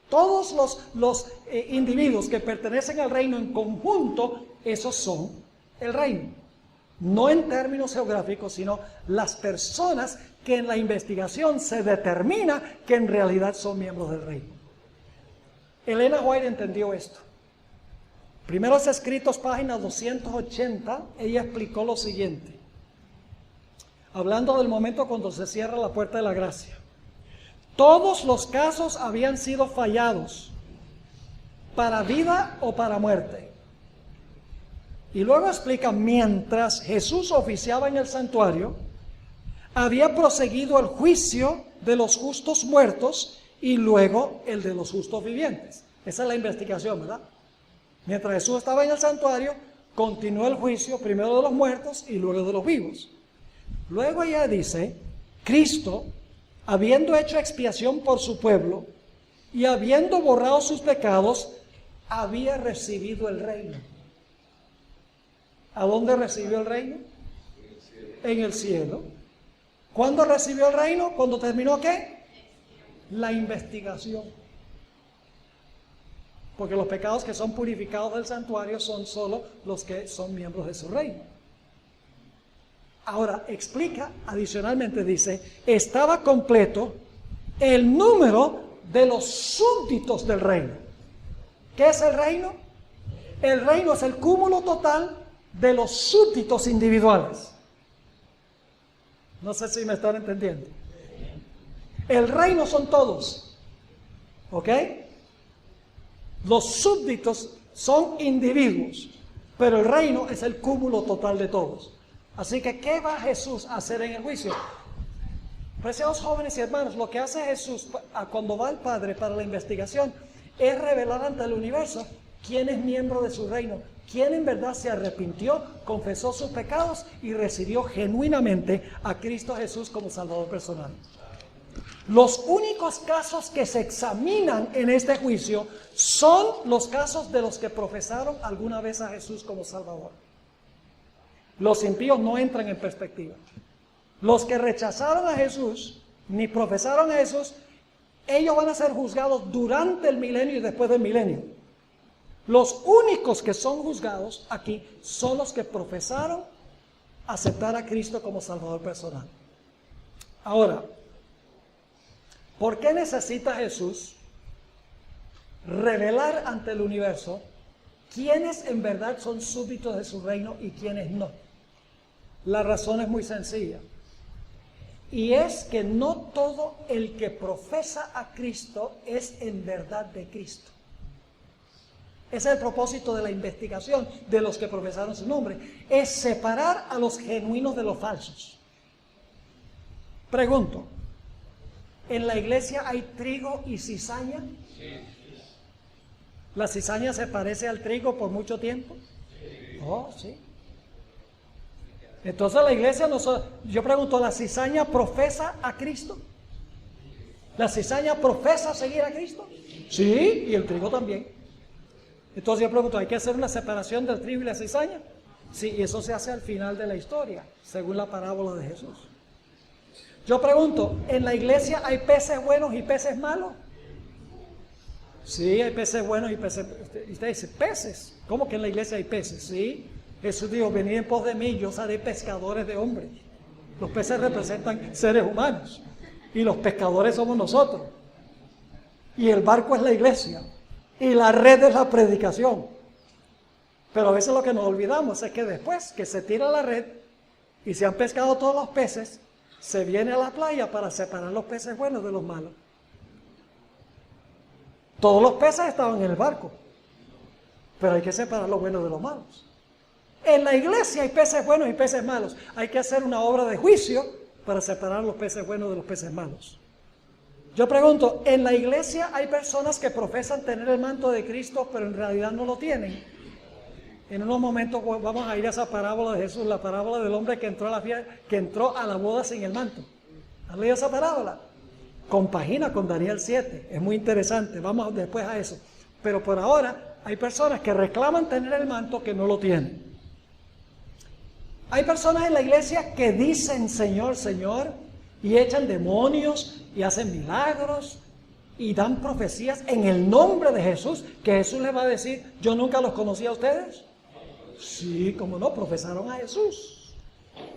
todos los individuos que pertenecen al reino en conjunto, esos son el reino. No en términos geográficos, sino las personas que en la investigación se determina que en realidad son miembros del reino. Elena White entendió esto. Primeros Escritos, página 280, ella explicó lo siguiente, hablando del momento cuando se cierra la puerta de la gracia. Todos los casos habían sido fallados, para vida o para muerte. Y luego explica, mientras Jesús oficiaba en el santuario, había proseguido el juicio de los justos muertos y luego el de los justos vivientes. Esa es la investigación, ¿verdad? Mientras Jesús estaba en el santuario, continuó el juicio primero de los muertos y luego de los vivos. Luego ella dice, Cristo, habiendo hecho expiación por su pueblo y habiendo borrado sus pecados, había recibido el reino. ¿A dónde recibió el reino? En el cielo. ¿Cuándo recibió el reino? ¿Cuándo terminó qué? La investigación. Porque los pecados que son purificados del santuario son solo los que son miembros de su reino. Ahora explica, adicionalmente dice, estaba completo el número de los súbditos del reino. ¿Qué es el reino? El reino es el cúmulo total de los súbditos individuales. No sé si me están entendiendo. El reino son todos, ¿ok? Los súbditos son individuos, pero el reino es el cúmulo total de todos. Así que, ¿qué va Jesús a hacer en el juicio? Preciados jóvenes y hermanos, lo que hace Jesús cuando va al Padre para la investigación es revelar ante el universo quién es miembro de su reino, quién en verdad se arrepintió, confesó sus pecados y recibió genuinamente a Cristo Jesús como Salvador personal. Los únicos casos que se examinan en este juicio son los casos de los que profesaron alguna vez a Jesús como Salvador. Los impíos no entran en perspectiva. Los que rechazaron a Jesús, ni profesaron a Jesús, ellos van a ser juzgados durante el milenio y después del milenio. Los únicos que son juzgados aquí son los que profesaron aceptar a Cristo como Salvador personal. Ahora, ¿por qué necesita Jesús revelar ante el universo quiénes en verdad son súbditos de su reino y quiénes no? La razón es muy sencilla. Y es que no todo el que profesa a Cristo es en verdad de Cristo. Ese es el propósito de la investigación de los que profesaron su nombre. Es separar a los genuinos de los falsos. Pregunto, ¿en la iglesia hay trigo y cizaña? ¿La cizaña se parece al trigo por mucho tiempo? Oh, sí. Entonces la iglesia no... Yo pregunto, ¿la cizaña profesa a Cristo? ¿La cizaña profesa seguir a Cristo? Sí, y el trigo también. Entonces yo pregunto, ¿hay que hacer una separación del trigo y la cizaña? Sí, y eso se hace al final de la historia, según la parábola de Jesús. Yo pregunto, ¿en la iglesia hay peces buenos y peces malos? Sí, hay peces buenos y peces... Usted dice, ¿peces? ¿Cómo que en la iglesia hay peces? Sí, Jesús dijo, venid en pos de mí, yo os haré pescadores de hombres. Los peces representan seres humanos y los pescadores somos nosotros. Y el barco es la iglesia y la red es la predicación. Pero a veces lo que nos olvidamos es que después que se tira la red y se han pescado todos los peces, se viene a la playa para separar los peces buenos de los malos. Todos los peces estaban en el barco, pero hay que separar los buenos de los malos. En la iglesia hay peces buenos y peces malos. Hay que hacer una obra de juicio para separar los peces buenos de los peces malos. Yo pregunto, ¿en la iglesia hay personas que profesan tener el manto de Cristo, pero en realidad no lo tienen? En unos momentos vamos a ir a esa parábola de Jesús, la parábola del hombre que entró a la fiesta, que entró a la boda sin el manto. ¿Han leído esa parábola? Compagina con Daniel 7, es muy interesante, vamos después a eso. Pero por ahora hay personas que reclaman tener el manto que no lo tienen. Hay personas en la iglesia que dicen Señor, Señor, y echan demonios y hacen milagros y dan profecías en el nombre de Jesús, que Jesús les va a decir, yo nunca los conocí a ustedes. Sí, como no, profesaron a Jesús.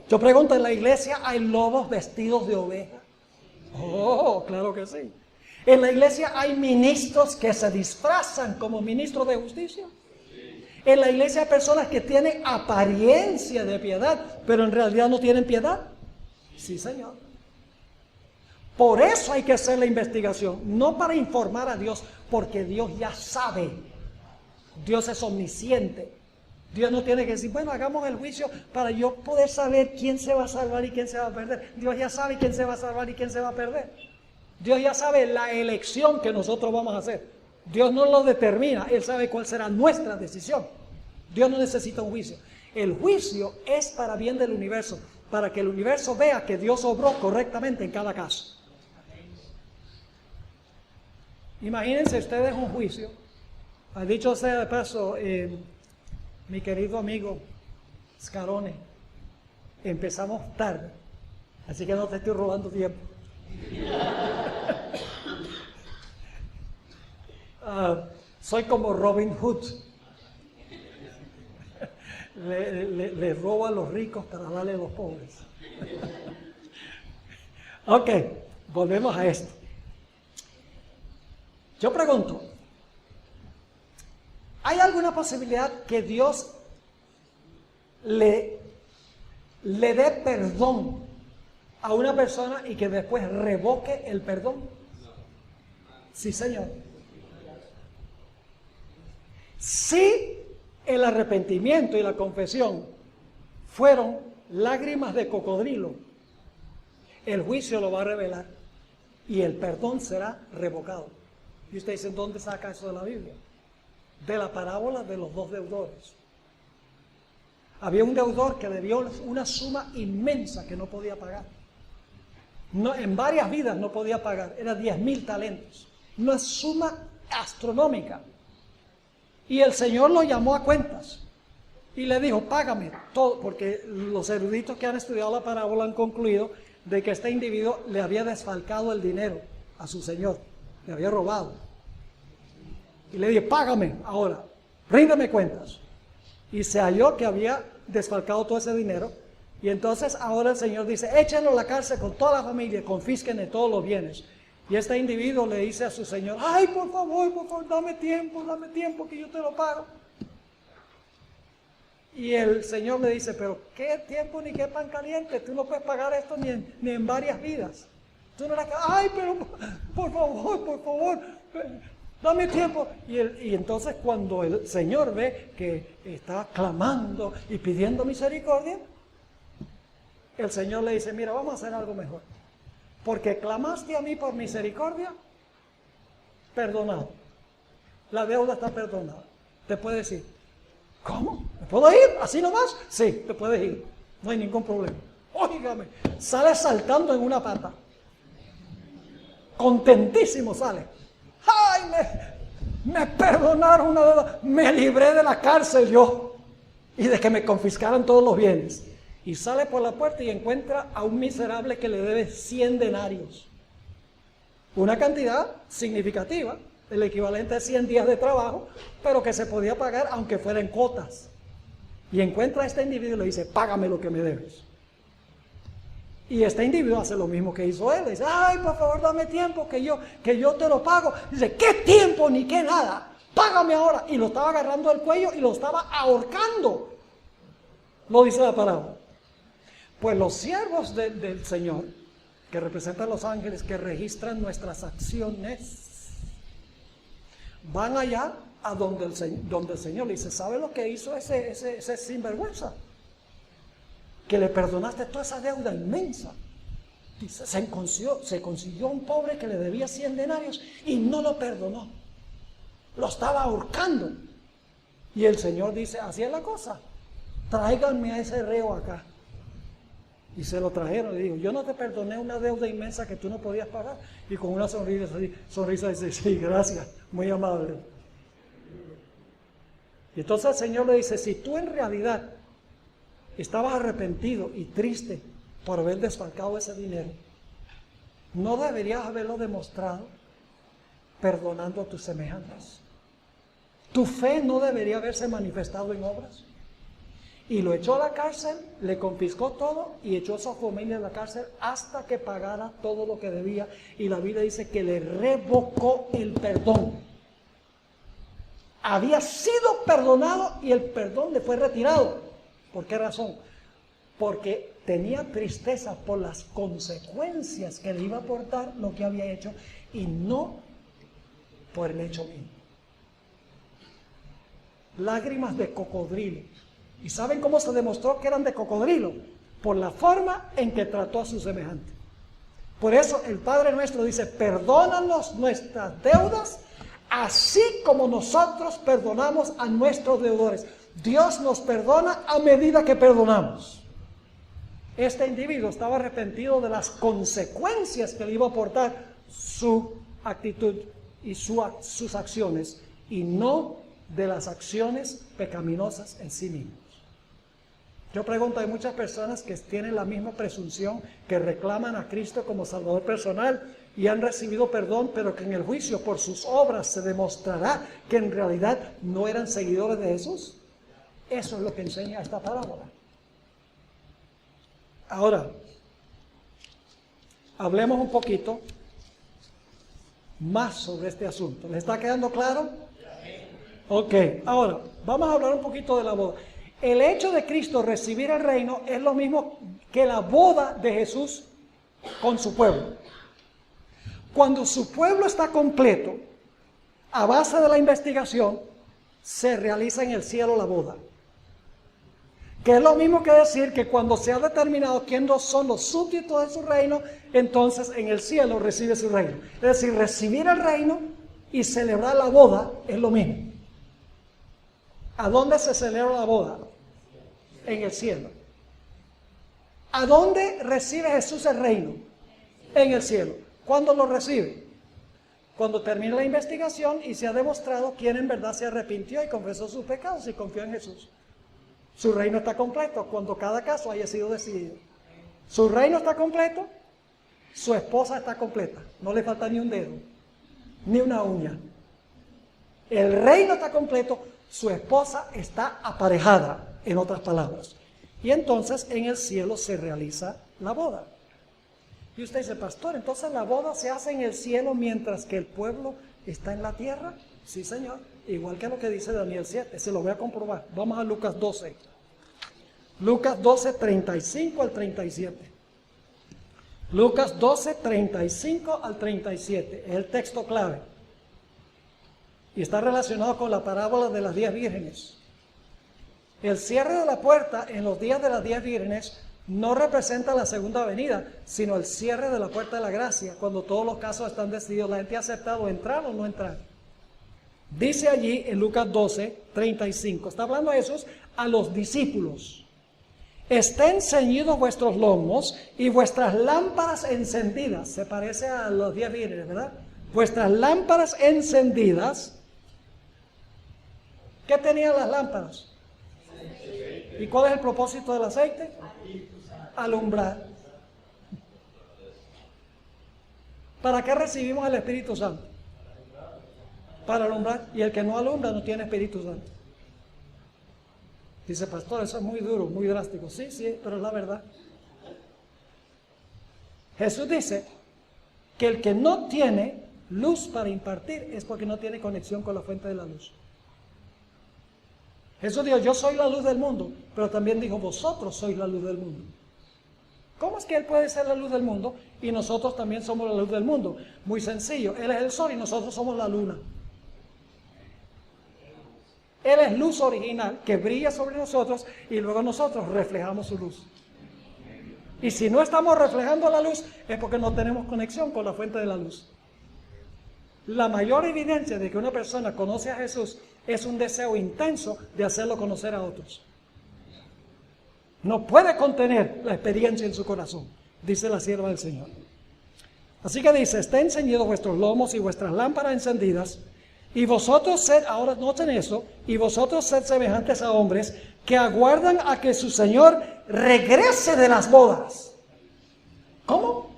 Yo pregunto, ¿en la iglesia hay lobos vestidos de oveja? Oh, claro que sí. ¿En la iglesia hay ministros que se disfrazan como ministros de justicia? En la iglesia hay personas que tienen apariencia de piedad, pero en realidad no tienen piedad. Sí, Señor. Por eso hay que hacer la investigación, no para informar a Dios, porque Dios ya sabe. Dios es omnisciente. Dios no tiene que decir, bueno, hagamos el juicio para yo poder saber quién se va a salvar y quién se va a perder. Dios ya sabe quién se va a salvar y quién se va a perder. Dios ya sabe la elección que nosotros vamos a hacer. Dios no lo determina, Él sabe cuál será nuestra decisión. Dios no necesita un juicio. El juicio es para bien del universo, para que el universo vea que Dios obró correctamente en cada caso. Imagínense ustedes un juicio. Ha dicho sea de paso, mi querido amigo Scarone, empezamos tarde, así que no te estoy robando tiempo. Soy como Robin Hood. Le robo a los ricos para darle a los pobres. Ok, volvemos a esto. Yo pregunto, ¿hay alguna posibilidad que Dios le dé perdón a una persona y que después revoque el perdón? Sí, Señor. Si el arrepentimiento y la confesión fueron lágrimas de cocodrilo, el juicio lo va a revelar y el perdón será revocado. Y usted dice, ¿dónde saca eso de la Biblia? De la parábola de los dos deudores. Había un deudor que debió una suma inmensa que no podía pagar. No, en varias vidas no podía pagar, era 10,000 talentos. Una suma astronómica. Y el Señor lo llamó a cuentas y le dijo, págame todo, porque los eruditos que han estudiado la parábola han concluido de que este individuo le había desfalcado el dinero a su Señor, le había robado. Y le dije, págame ahora, ríndeme cuentas. Y se halló que había desfalcado todo ese dinero. Y entonces ahora el Señor dice, échenlo a la cárcel con toda la familia, confísquenle todos los bienes. Y este individuo le dice a su Señor, ay, por favor, dame tiempo que yo te lo pago. Y el Señor le dice, pero qué tiempo ni qué pan caliente, tú no puedes pagar esto ni en varias vidas. Tú no ay, pero por favor, dame tiempo. Y entonces cuando el Señor ve que está clamando y pidiendo misericordia, el Señor le dice, mira, vamos a hacer algo mejor. Porque clamaste a mí por misericordia, perdonado. La deuda está perdonada. Te puedes ir. ¿Cómo? ¿Me puedo ir? ¿Así nomás? Sí, te puedes ir. No hay ningún problema. Óigame, sale saltando en una pata. Contentísimo sale. ¡Ay, me perdonaron una deuda! Me libré de la cárcel yo. Y de que me confiscaran todos los bienes. Y sale por la puerta y encuentra a un miserable que le debe 100 denarios. Una cantidad significativa, el equivalente a 100 días de trabajo, pero que se podía pagar aunque fuera en cuotas. Y encuentra a este individuo y le dice, págame lo que me debes. Y este individuo hace lo mismo que hizo él. Le dice, ay, por favor, dame tiempo que yo te lo pago. Dice, ¿qué tiempo ni qué nada? Págame ahora. Y lo estaba agarrando del cuello y lo estaba ahorcando. Lo dice la parábola. Pues los siervos del Señor, que representan los ángeles, que registran nuestras acciones, van allá a donde el Señor le dice, ¿sabe lo que hizo ese sinvergüenza? Que le perdonaste toda esa deuda inmensa. Dice, se consiguió un pobre que le debía 100 denarios y no lo perdonó. Lo estaba ahorcando. Y el Señor dice, así es la cosa. Tráiganme a ese reo acá. Y se lo trajeron y dijo, yo no te perdoné una deuda inmensa que tú no podías pagar. Y con una sonrisa dice, sí, gracias, muy amable. Y entonces el Señor le dice, si tú en realidad estabas arrepentido y triste por haber desfalcado ese dinero, ¿no deberías haberlo demostrado perdonando a tus semejantes? ¿Tu fe no debería haberse manifestado en obras? Y lo echó a la cárcel, le confiscó todo y echó a su familia a la cárcel hasta que pagara todo lo que debía. Y la Biblia dice que le revocó el perdón. había sido perdonado y el perdón le fue retirado. ¿Por qué razón? Porque tenía tristeza por las consecuencias que le iba a aportar lo que había hecho y no por el hecho mismo. Lágrimas de cocodrilo. ¿Y saben cómo se demostró que eran de cocodrilo? Por la forma en que trató a su semejante. Por eso el Padre nuestro dice, perdónanos nuestras deudas, así como nosotros perdonamos a nuestros deudores. Dios nos perdona a medida que perdonamos. Este individuo estaba arrepentido de las consecuencias que le iba a aportar su actitud y sus acciones, y no de las acciones pecaminosas en sí mismos. Yo pregunto, hay muchas personas que tienen la misma presunción, que reclaman a Cristo como Salvador personal y han recibido perdón, pero que en el juicio por sus obras se demostrará que en realidad no eran seguidores de Jesús. Eso es lo que enseña esta parábola. Ahora, hablemos un poquito más sobre este asunto. ¿Les está quedando claro? Ok, ahora, vamos a hablar un poquito de la boda. El hecho de Cristo recibir el reino es lo mismo que la boda de Jesús con su pueblo. Cuando su pueblo está completo, a base de la investigación, se realiza en el cielo la boda. Que es lo mismo que decir que cuando se ha determinado quiénes son los súbditos de su reino, entonces en el cielo recibe su reino. Es decir, recibir el reino y celebrar la boda es lo mismo. ¿A dónde se celebra la boda? En el cielo. ¿A dónde recibe Jesús el reino? En el cielo. ¿Cuándo lo recibe? Cuando termine la investigación y se ha demostrado quién en verdad se arrepintió y confesó sus pecados y confió en Jesús. Su reino está completo cuando cada caso haya sido decidido. Su reino está completo, su esposa está completa. No le falta ni un dedo, ni una uña. El reino está completo, su esposa está aparejada, en otras palabras. Y entonces en el cielo se realiza la boda. Y usted dice, pastor, entonces la boda se hace en el cielo mientras que el pueblo está en la tierra. Sí, señor. Igual que lo que dice Daniel 7. Se lo voy a comprobar. Vamos a Lucas 12. Lucas 12, 35 al 37. Lucas 12, 35 al 37. Es el texto clave. Y está relacionado con la parábola de las 10 vírgenes. El cierre de la puerta en los días de las 10 vírgenes no representa la segunda venida, sino el cierre de la puerta de la gracia, cuando todos los casos están decididos, la gente ha aceptado entrar o no entrar. Dice allí en Lucas 12, 35, está hablando a Jesús a los discípulos. Estén ceñidos vuestros lomos y vuestras lámparas encendidas. Se parece a los 10 vírgenes, ¿verdad? Vuestras lámparas encendidas. ¿Qué tenían las lámparas? ¿Y cuál es el propósito del aceite? Alumbrar. ¿Para qué recibimos el Espíritu Santo? Para alumbrar. Y el que no alumbra no tiene Espíritu Santo. Dice, pastor, eso es muy duro, muy drástico. Sí, pero es la verdad. Jesús dice que el que no tiene luz para impartir es porque no tiene conexión con la fuente de la luz. Jesús dijo, yo soy la luz del mundo, pero también dijo, vosotros sois la luz del mundo. ¿Cómo es que Él puede ser la luz del mundo y nosotros también somos la luz del mundo? Muy sencillo, Él es el sol y nosotros somos la luna. Él es luz original que brilla sobre nosotros y luego nosotros reflejamos su luz. Y si no estamos reflejando la luz es porque no tenemos conexión con la fuente de la luz. La mayor evidencia de que una persona conoce a Jesús es un deseo intenso de hacerlo conocer a otros. No puede contener la experiencia en su corazón, dice la sierva del Señor. Así que dice, estén ceñidos vuestros lomos y vuestras lámparas encendidas, y vosotros sed, ahora noten eso, y vosotros sed semejantes a hombres que aguardan a que su Señor regrese de las bodas. ¿Cómo?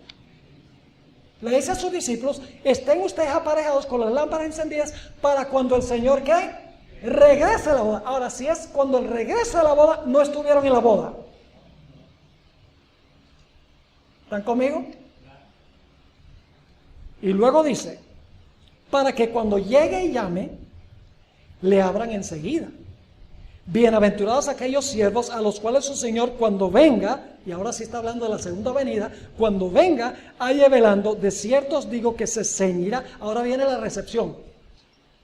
Le dice a sus discípulos, estén ustedes aparejados con las lámparas encendidas para cuando el Señor, ¿qué? Regrese a la boda. Ahora, si es cuando Él regresa a la boda, no estuvieron en la boda. ¿Están conmigo? Y luego dice, para que cuando llegue y llame, le abran enseguida. Bienaventurados aquellos siervos a los cuales su Señor cuando venga, y ahora sí está hablando de la segunda venida, cuando venga, halle velando. De cierto os digo que se ceñirá. Ahora viene la recepción.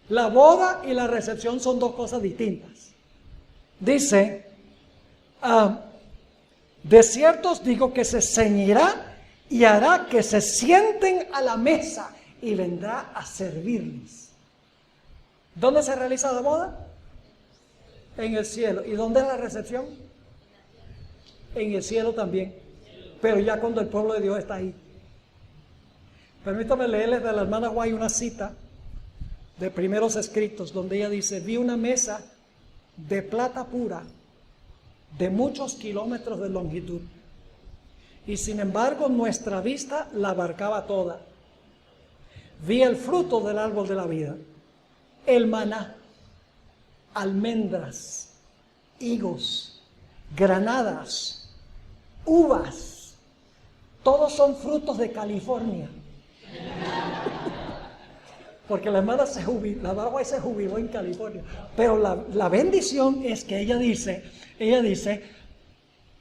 La boda y la recepción son dos cosas distintas. Dice, de cierto os digo que se ceñirá y hará que se sienten a la mesa y vendrá a servirles. ¿Dónde se realiza la boda? En el cielo. ¿Y dónde es la recepción? En el cielo también, pero ya cuando el pueblo de Dios está ahí. Permítame leerles de la hermana White una cita de Primeros Escritos, donde ella dice: vi una mesa de plata pura, de muchos kilómetros de longitud, y sin embargo nuestra vista la abarcaba toda. Vi el fruto del árbol de la vida, el maná, almendras, higos, granadas, uvas, todos son frutos de California. Porque la hermana se jubiló en California. Pero la bendición es que ella dice,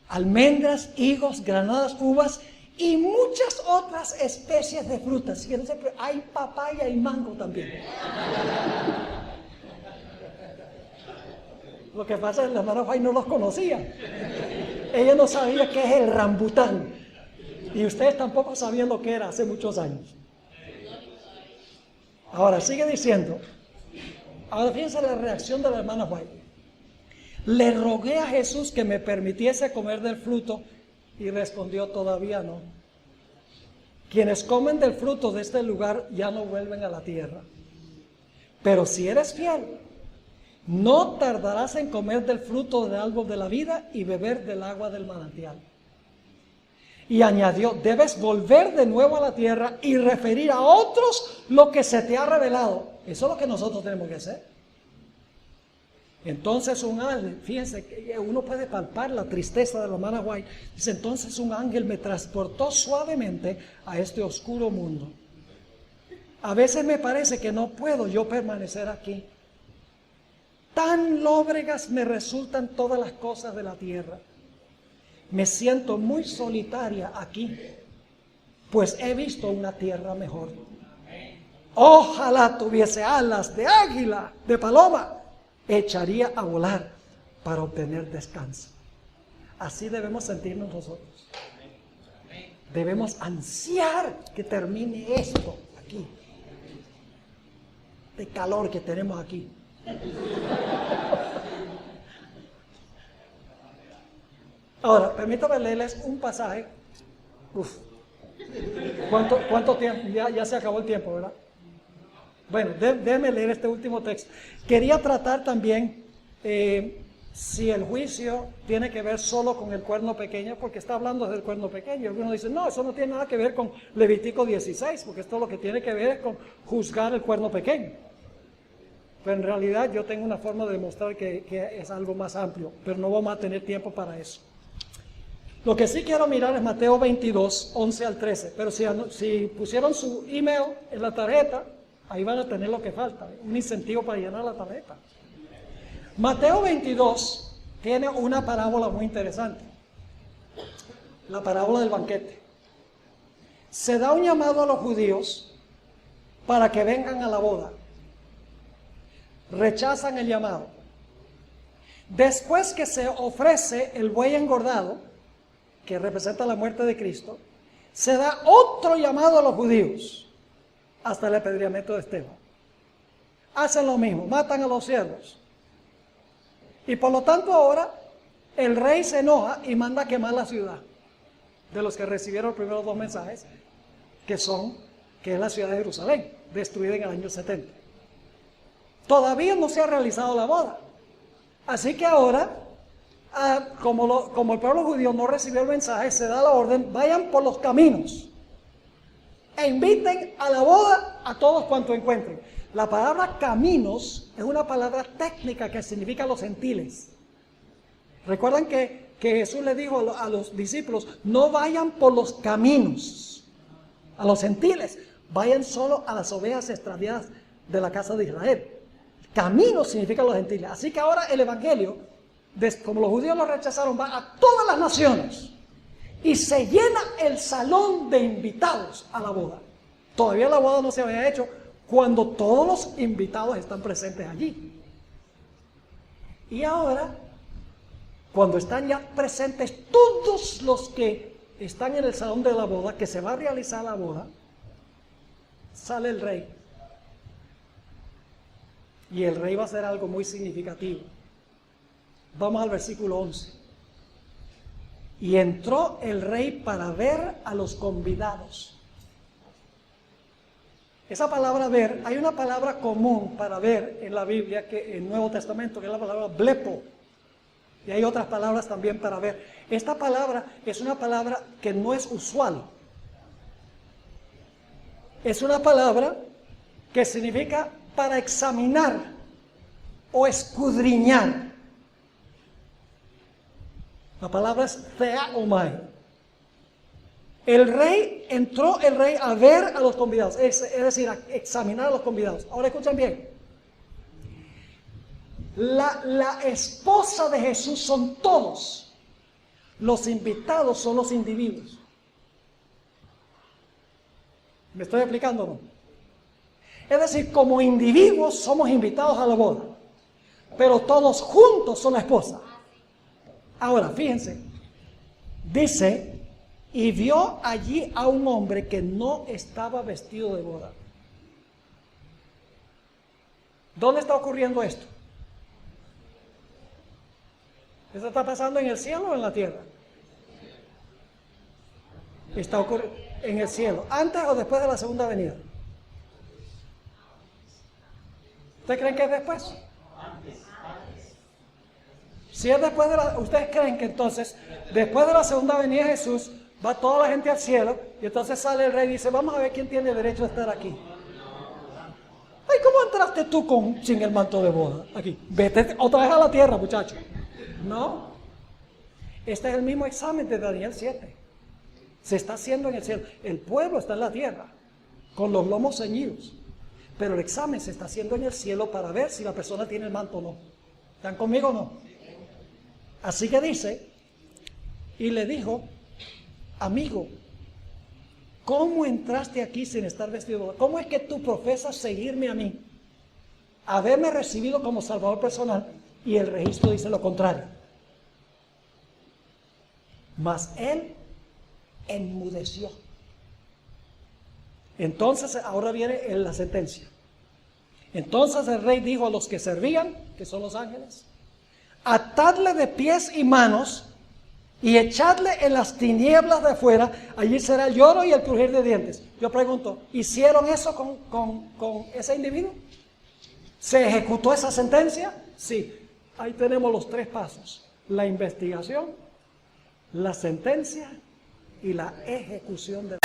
almendras, higos, granadas, uvas y muchas otras especies de frutas. Fíjense que hay papaya y mango también. Lo que pasa es que la hermana White no los conocía. Ella no sabía qué es el rambután. Y ustedes tampoco sabían lo que era hace muchos años. Ahora, sigue diciendo. Ahora fíjense la reacción de la hermana White. Le rogué a Jesús que me permitiese comer del fruto y respondió: todavía no. Quienes comen del fruto de este lugar ya no vuelven a la tierra. Pero si eres fiel, no tardarás en comer del fruto del árbol de la vida y beber del agua del manantial. Y añadió: debes volver de nuevo a la tierra y referir a otros lo que se te ha revelado. Eso es lo que nosotros tenemos que hacer. Entonces un ángel, fíjense que uno puede palpar la tristeza de la hermana White. Dice: entonces un ángel me transportó suavemente a este oscuro mundo. A veces me parece que no puedo yo permanecer aquí. Tan lóbregas me resultan todas las cosas de la tierra. Me siento muy solitaria aquí, pues he visto una tierra mejor. Ojalá tuviese alas de águila, de paloma, echaría a volar para obtener descanso. Así debemos sentirnos nosotros. Debemos ansiar que termine esto aquí, de calor que tenemos aquí. Ahora, permítame leerles un pasaje. ¿Cuánto tiempo? Ya se acabó el tiempo, ¿verdad? Bueno, déjeme leer este último texto. Quería tratar también si el juicio tiene que ver solo con el cuerno pequeño, porque está hablando del cuerno pequeño. Algunos dicen: no, eso no tiene nada que ver con Levítico 16, porque esto lo que tiene que ver es con juzgar el cuerno pequeño. Pero en realidad yo tengo una forma de demostrar que es algo más amplio, pero no vamos a tener tiempo para eso. Lo que sí quiero mirar es Mateo 22, 11 al 13. Pero si pusieron su email en la tarjeta, ahí van a tener lo que falta, un incentivo para llenar la tarjeta. Mateo 22 tiene una parábola muy interesante. La parábola del banquete. Se da un llamado a los judíos para que vengan a la boda. Rechazan el llamado. Después que se ofrece el buey engordado, que representa la muerte de Cristo, se da otro llamado a los judíos hasta el apedreamiento de Esteban. Hacen lo mismo, matan a los siervos. Y por lo tanto ahora el rey se enoja y manda a quemar la ciudad de los que recibieron los primeros dos mensajes, que es la ciudad de Jerusalén, destruida en el año 70. Todavía no se ha realizado la boda. Así que ahora, como el pueblo judío no recibió el mensaje, se da la orden: vayan por los caminos e inviten a la boda a todos cuantos encuentren. La palabra caminos es una palabra técnica que significa los gentiles. Recuerdan que Jesús le dijo a los discípulos: no vayan por los caminos a los gentiles, vayan solo a las ovejas extraviadas de la casa de Israel. Camino significa los gentiles. Así que ahora el evangelio, como los judíos lo rechazaron, va a todas las naciones. Y se llena el salón de invitados a la boda. Todavía la boda no se había hecho cuando todos los invitados están presentes allí. Y ahora, cuando están ya presentes todos los que están en el salón de la boda, que se va a realizar la boda, sale el rey. Y el rey va a hacer algo muy significativo. Vamos al versículo 11. Y entró el rey para ver a los convidados. Esa palabra ver, hay una palabra común para ver en la Biblia, que en el Nuevo Testamento, que es la palabra blepo. Y hay otras palabras también para ver. Esta palabra es una palabra que no es usual. Es una palabra que significa para examinar o escudriñar. La palabra es theaomai. Entró el rey a ver a los convidados, es decir, a examinar a los convidados. Ahora escuchen bien. La esposa de Jesús son todos. Los invitados son los individuos. ¿Me estoy explicando o no? Es decir, como individuos somos invitados a la boda, pero todos juntos son la esposa. Ahora, fíjense, dice, y vio allí a un hombre que no estaba vestido de boda. ¿Dónde está ocurriendo esto? ¿Esto está pasando en el cielo o en la tierra? Está ocurriendo en el cielo, antes o después de la segunda venida. ¿Ustedes creen que es después? Si es después de ¿ustedes creen que entonces, después de la segunda venida de Jesús, va toda la gente al cielo y entonces sale el rey y dice, vamos a ver quién tiene derecho a estar aquí? Ay, ¿cómo entraste tú sin el manto de boda aquí? Vete otra vez a la tierra, muchacho. No. Este es el mismo examen de Daniel 7. Se está haciendo en el cielo. El pueblo está en la tierra, con los lomos ceñidos. Pero el examen se está haciendo en el cielo para ver si la persona tiene el manto o no. ¿Están conmigo o no? Así que dice, y le dijo, amigo, ¿cómo entraste aquí sin estar vestido de boda? ¿Cómo es que tú profesas seguirme a mí, haberme recibido como salvador personal, y el registro dice lo contrario? Mas él enmudeció. Entonces, ahora viene la sentencia. Entonces el rey dijo a los que servían, que son los ángeles, atadle de pies y manos y echadle en las tinieblas de afuera, allí será el lloro y el crujir de dientes. Yo pregunto, ¿hicieron eso con ese individuo? ¿Se ejecutó esa sentencia? Sí. Ahí tenemos los tres pasos: la investigación, la sentencia y la ejecución de la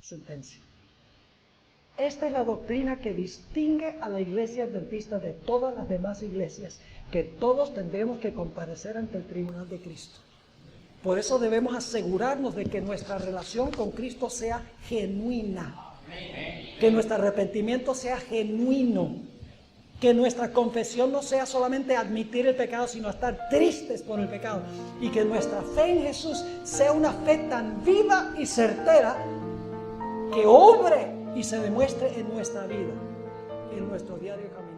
sentencia. Esta es la doctrina que distingue a la iglesia adventista de todas las demás iglesias, que todos tendremos que comparecer ante el tribunal de Cristo. Por eso debemos asegurarnos de que nuestra relación con Cristo sea genuina, que nuestro arrepentimiento sea genuino, que nuestra confesión no sea solamente admitir el pecado, sino estar tristes por el pecado, y que nuestra fe en Jesús sea una fe tan viva y certera que obre y se demuestre en nuestra vida, en nuestro diario caminar.